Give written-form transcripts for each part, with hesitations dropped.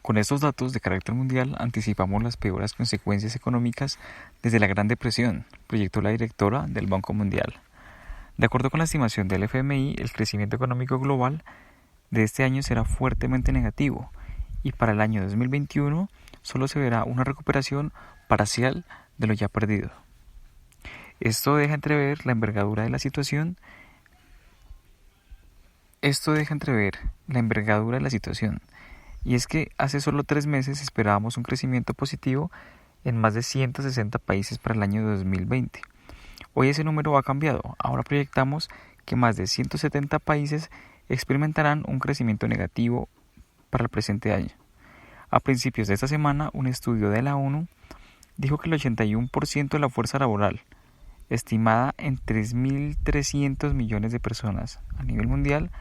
Con estos datos de carácter mundial anticipamos las peores consecuencias económicas desde la Gran Depresión, proyectó la directora del Banco Mundial. De acuerdo con la estimación del FMI, el crecimiento económico global de este año será fuertemente negativo y para el año 2021 solo se verá una recuperación parcial de lo ya perdido. Esto deja entrever la envergadura de la situación. Y es que hace solo 3 meses esperábamos un crecimiento positivo en más de 160 países para el año 2020. Hoy ese número ha cambiado. Ahora proyectamos que más de 170 países experimentarán un crecimiento negativo para el presente año. A principios de esta semana, un estudio de la ONU dijo que el 81% de la fuerza laboral, estimada en 3.300 millones de personas a nivel mundial,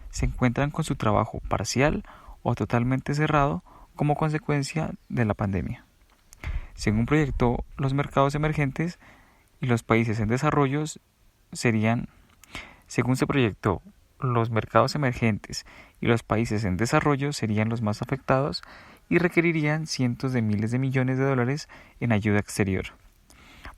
se encuentran con su trabajo parcial o totalmente cerrado como consecuencia de la pandemia. Según proyectó, los mercados emergentes y los países en desarrollo serían los más afectados y requerirían cientos de miles de millones de dólares en ayuda exterior.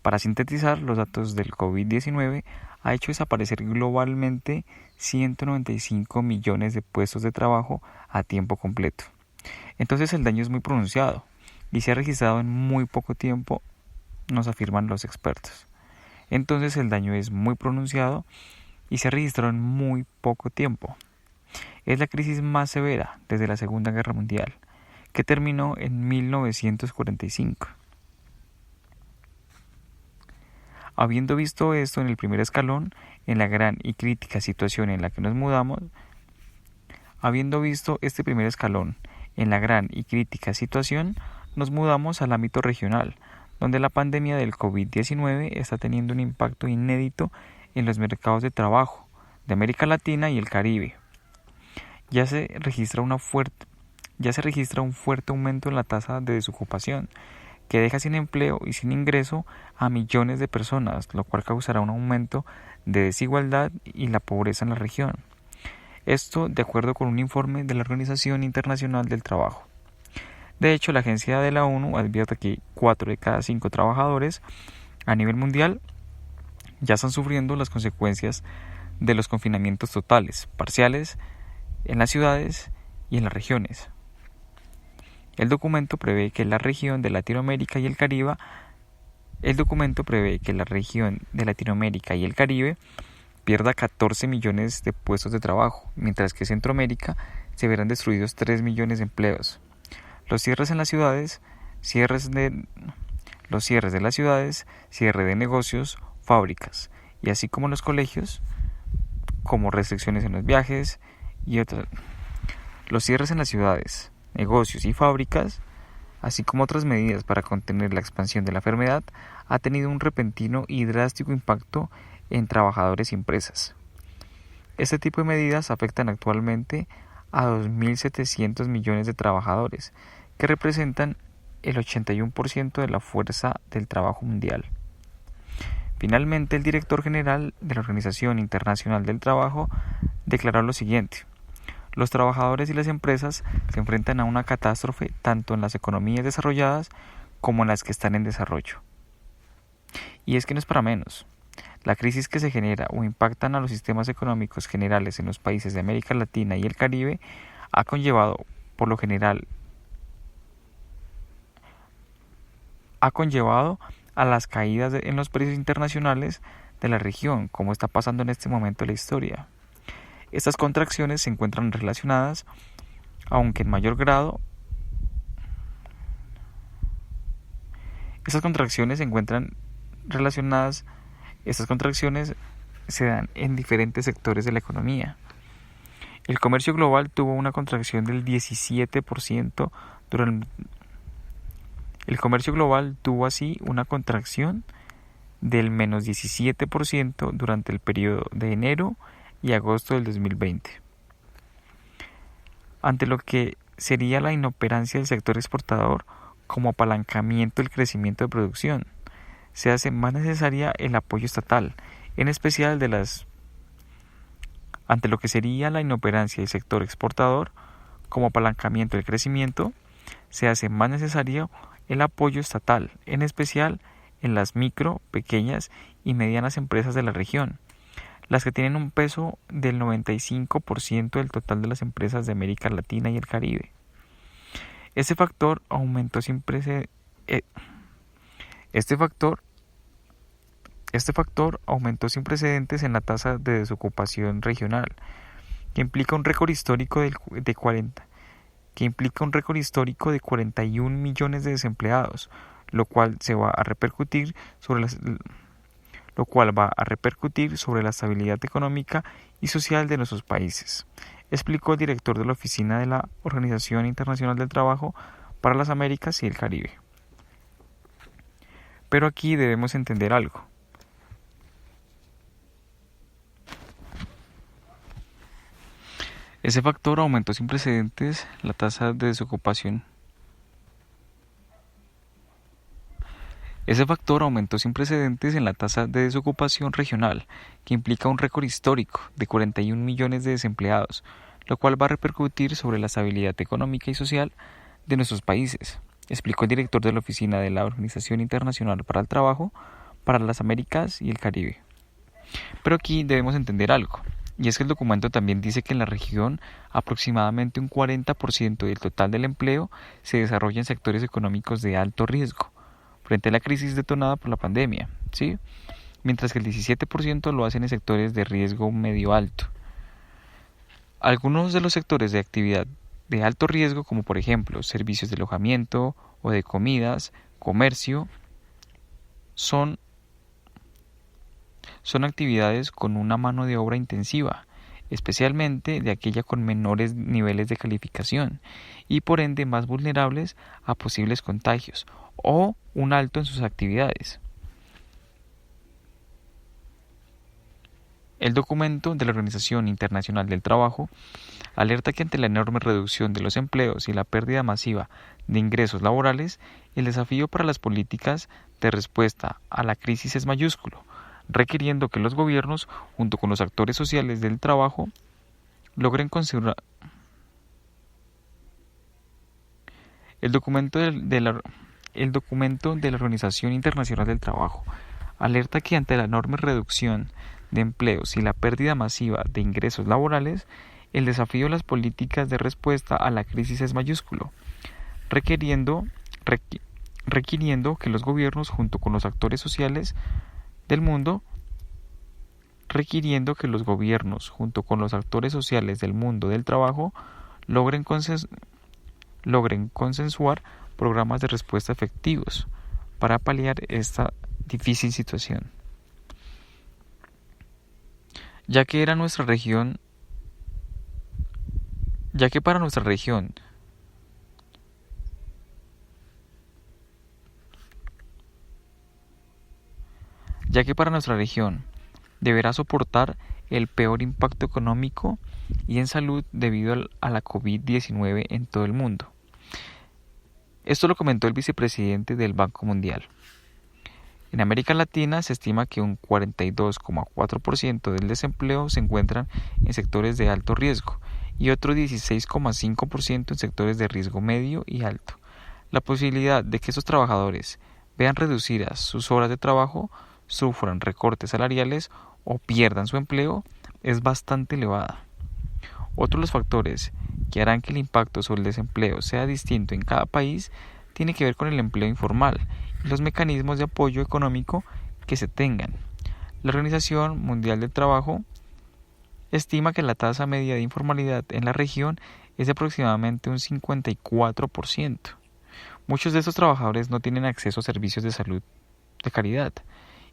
Para sintetizar, los datos del COVID-19 ha hecho desaparecer globalmente 195 millones de puestos de trabajo a tiempo completo. Entonces el daño es muy pronunciado y se ha registrado en muy poco tiempo, nos afirman los expertos. Entonces el daño es muy pronunciado y se ha registrado en muy poco tiempo. Es la crisis más severa desde la Segunda Guerra Mundial, que terminó en 1945. Habiendo visto esto en el primer escalón, en la gran y crítica situación en la que nos mudamos, nos mudamos al ámbito regional, donde la pandemia del COVID-19 está teniendo un impacto inédito en los mercados de trabajo de América Latina y el Caribe. Ya se registra un fuerte aumento en la tasa de desocupación, que deja sin empleo y sin ingreso a millones de personas, lo cual causará un aumento de desigualdad y la pobreza en la región. Esto de acuerdo con un informe de la Organización Internacional del Trabajo. De hecho, la agencia de la ONU advierte que 4 de cada 5 trabajadores a nivel mundial ya están sufriendo las consecuencias de los confinamientos totales, parciales, en las ciudades y en las regiones. El documento prevé que la región de Latinoamérica y el Caribe pierda 14 millones de puestos de trabajo, mientras que en Centroamérica se verán destruidos 3 millones de empleos. Los cierres de las ciudades, cierre de negocios, fábricas, y así como los colegios, como restricciones en los viajes y otras. Los cierres en las ciudades, negocios y fábricas, así como otras medidas para contener la expansión de la enfermedad, ha tenido un repentino y drástico impacto en trabajadores y empresas. Este tipo de medidas afectan actualmente a 2.700 millones de trabajadores, que representan el 81% de la fuerza del trabajo mundial. Finalmente, el director general de la Organización Internacional del Trabajo declaró lo siguiente: los trabajadores y las empresas se enfrentan a una catástrofe tanto en las economías desarrolladas como en las que están en desarrollo. Y es que no es para menos. La crisis que se genera o impactan a los sistemas económicos generales en los países de América Latina y el Caribe ha conllevado a las caídas en los precios internacionales de la región, como está pasando en este momento de la historia. Estas contracciones se encuentran relacionadas, aunque en mayor grado. Estas contracciones se dan en diferentes sectores de la economía. El comercio global tuvo una contracción del 17% El comercio global tuvo así una contracción del menos 17% durante el periodo de enero y agosto del 2020. Ante lo que sería la inoperancia del sector exportador como apalancamiento del crecimiento de producción, se hace más necesaria el apoyo estatal, en especial ante lo que sería la inoperancia del sector exportador como apalancamiento del crecimiento, se hace más necesario el apoyo estatal, en especial en las micro, pequeñas y medianas empresas de la región, las que tienen un peso del 95% del total de las empresas de América Latina y el Caribe. Este factor aumentó sin precedentes en la tasa de desocupación regional, que implica un récord histórico de 41 millones de desempleados, lo cual va a repercutir sobre la estabilidad económica y social de nuestros países, explicó el director de la Oficina de la Organización Internacional del Trabajo para las Américas y el Caribe. Pero aquí debemos entender algo. Ese factor aumentó sin precedentes la tasa de desocupación. En la tasa de desocupación regional, que implica un récord histórico de 41 millones de desempleados, lo cual va a repercutir sobre la estabilidad económica y social de nuestros países, explicó el director de la Oficina de la Organización Internacional para el Trabajo para las Américas y el Caribe. Pero aquí debemos entender algo, y es que el documento también dice que en la región aproximadamente un 40% del total del empleo se desarrolla en sectores económicos de alto riesgo, frente a la crisis detonada por la pandemia, ¿sí? Mientras que el 17% lo hacen en sectores de riesgo medio alto. Algunos de los sectores de actividad de alto riesgo, como por ejemplo servicios de alojamiento o de comidas, comercio, son actividades con una mano de obra intensiva, especialmente de aquella con menores niveles de calificación y por ende más vulnerables a posibles contagios o un alto en sus actividades. El documento de la Organización Internacional del Trabajo alerta que ante la enorme reducción de los empleos y la pérdida masiva de ingresos laborales, el desafío para las políticas de respuesta a la crisis es mayúsculo, requiriendo que los gobiernos, junto con los actores sociales del trabajo, logren considerar. El documento de la Organización Internacional del Trabajo alerta que ante la enorme reducción de empleos y la pérdida masiva de ingresos laborales, el desafío de las políticas de respuesta a la crisis es mayúsculo, requiriendo que los gobiernos, junto con los actores sociales del mundo, del trabajo, logren consensuar programas de respuesta efectivos para paliar esta difícil situación. Ya que para nuestra región deberá soportar el peor impacto económico y en salud debido a la COVID-19 en todo el mundo. Esto lo comentó el vicepresidente del Banco Mundial. En América Latina se estima que un 42,4% del desempleo se encuentran en sectores de alto riesgo y otro 16,5% en sectores de riesgo medio y alto. La posibilidad de que estos trabajadores vean reducidas sus horas de trabajo, sufran recortes salariales o pierdan su empleo es bastante elevada. Otro de los factores que harán que el impacto sobre el desempleo sea distinto en cada país tiene que ver con el empleo informal y los mecanismos de apoyo económico que se tengan. La Organización Mundial del Trabajo estima que la tasa media de informalidad en la región es de aproximadamente un 54%. Muchos de estos trabajadores no tienen acceso a servicios de salud de calidad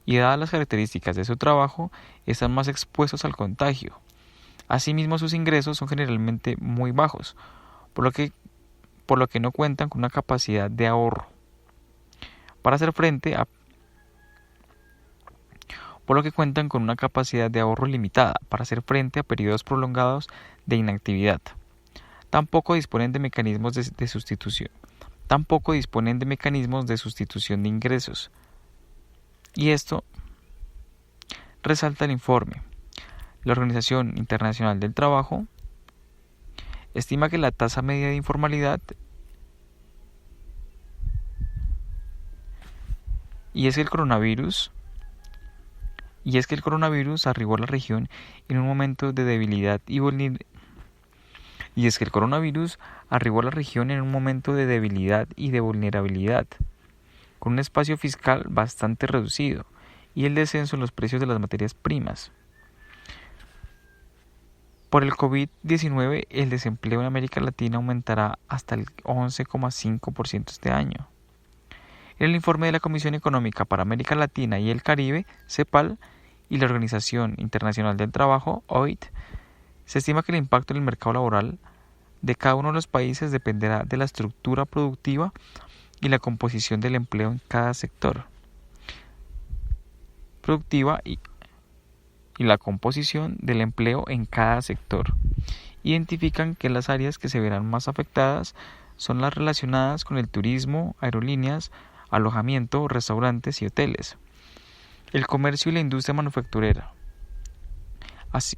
y, dadas las características de su trabajo, están más expuestos al contagio. Asimismo, sus ingresos son generalmente muy bajos, por lo que no cuentan con una capacidad de ahorro para hacer frente a limitada para hacer frente a periodos prolongados de inactividad. Tampoco disponen de mecanismos de sustitución de ingresos. Y esto resalta el informe. La Organización Internacional del Trabajo estima que la tasa media de informalidad Y es que el coronavirus arribó a la región en un momento de debilidad y de vulnerabilidad, con un espacio fiscal bastante reducido y el descenso en los precios de las materias primas. Por el COVID-19, el desempleo en América Latina aumentará hasta el 11,5% este año. En el informe de la Comisión Económica para América Latina y el Caribe, CEPAL, y la Organización Internacional del Trabajo, OIT, se estima que el impacto en el mercado laboral de cada uno de los países dependerá de la estructura productiva y la composición del empleo en cada sector. La composición del empleo en cada sector. Identifican que las áreas que se verán más afectadas son las relacionadas con el turismo, aerolíneas, alojamiento, restaurantes y hoteles, el comercio y la industria manufacturera. Así,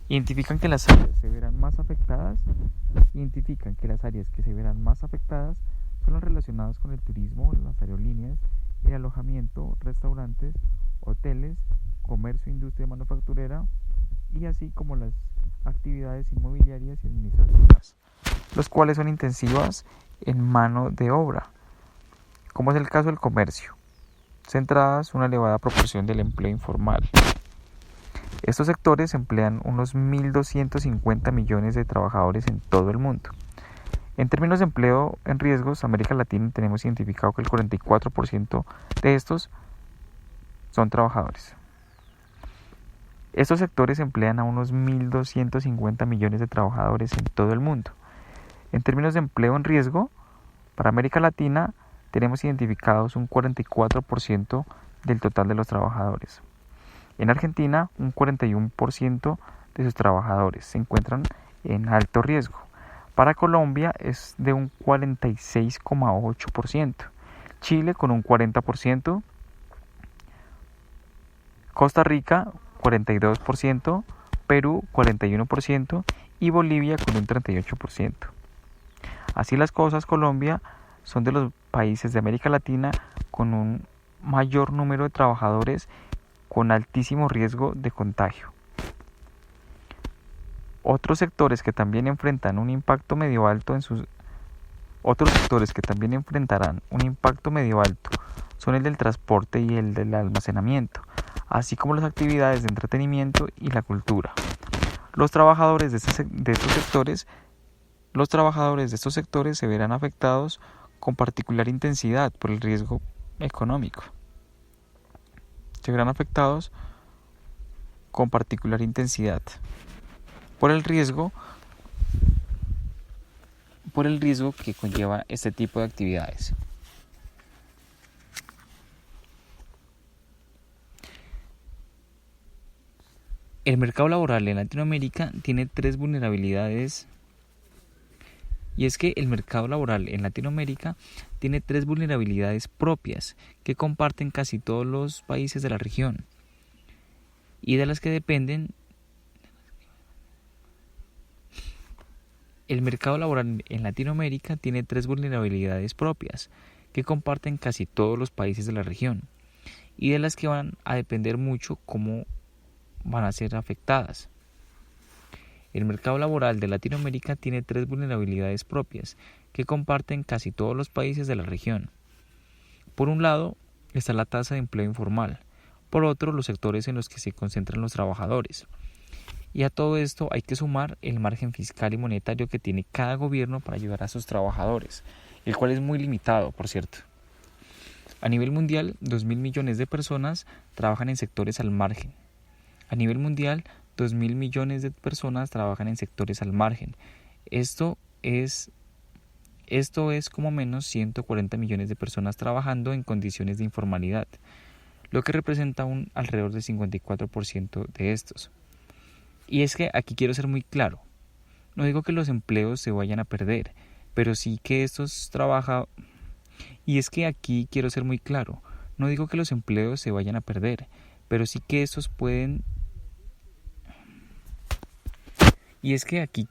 identifican que las áreas que se verán más afectadas son las relacionadas con el turismo, las aerolíneas, el alojamiento, restaurantes, hoteles, comercio, industria manufacturera y así como las actividades inmobiliarias y administrativas, los cuales son intensivas en mano de obra, como es el caso del comercio, centradas una elevada proporción del empleo informal. Estos sectores emplean unos 1.250 millones de trabajadores en todo el mundo. En términos de empleo en riesgos, América Latina tenemos identificado que el 44% de estos son trabajadores. Estos sectores emplean a unos 1.250 millones de trabajadores en todo el mundo. En términos de empleo en riesgo, para América Latina tenemos identificados un 44% del total de los trabajadores. En Argentina, un 41% de sus trabajadores se encuentran en alto riesgo. Para Colombia es de un 46,8%, Chile con un 40%, Costa Rica 42%, Perú 41% y Bolivia con un 38%. Así las cosas, Colombia son de los países de América Latina con un mayor número de trabajadores con altísimo riesgo de contagio. Otros sectores que también enfrentarán un impacto medio alto son el del transporte y el del almacenamiento, así como las actividades de entretenimiento y la cultura. Los trabajadores de estos sectores se verán afectados con particular intensidad por el riesgo económico. Por el riesgo que conlleva este tipo de actividades. El mercado laboral en Latinoamérica tiene tres vulnerabilidades. Y es que el mercado laboral en Latinoamérica tiene tres vulnerabilidades propias que comparten casi todos los países de la región y de las que dependen. El mercado laboral en Latinoamérica tiene tres vulnerabilidades propias que comparten casi todos los países de la región y de las que van a depender mucho cómo van a ser afectadas. El mercado laboral de Latinoamérica tiene tres vulnerabilidades propias que comparten casi todos los países de la región. Por un lado está la tasa de empleo informal, por otro los sectores en los que se concentran los trabajadores. Y a todo esto hay que sumar el margen fiscal y monetario que tiene cada gobierno para ayudar a sus trabajadores, el cual es muy limitado, por cierto. A nivel mundial, 2.000 millones de personas trabajan en sectores al margen. Esto es como menos 140 millones de personas trabajando en condiciones de informalidad, lo que representa alrededor del 54% de estos. Y es que aquí quiero ser muy claro. No digo que los empleos se vayan a perder, pero sí que estos pueden. Y es que aquí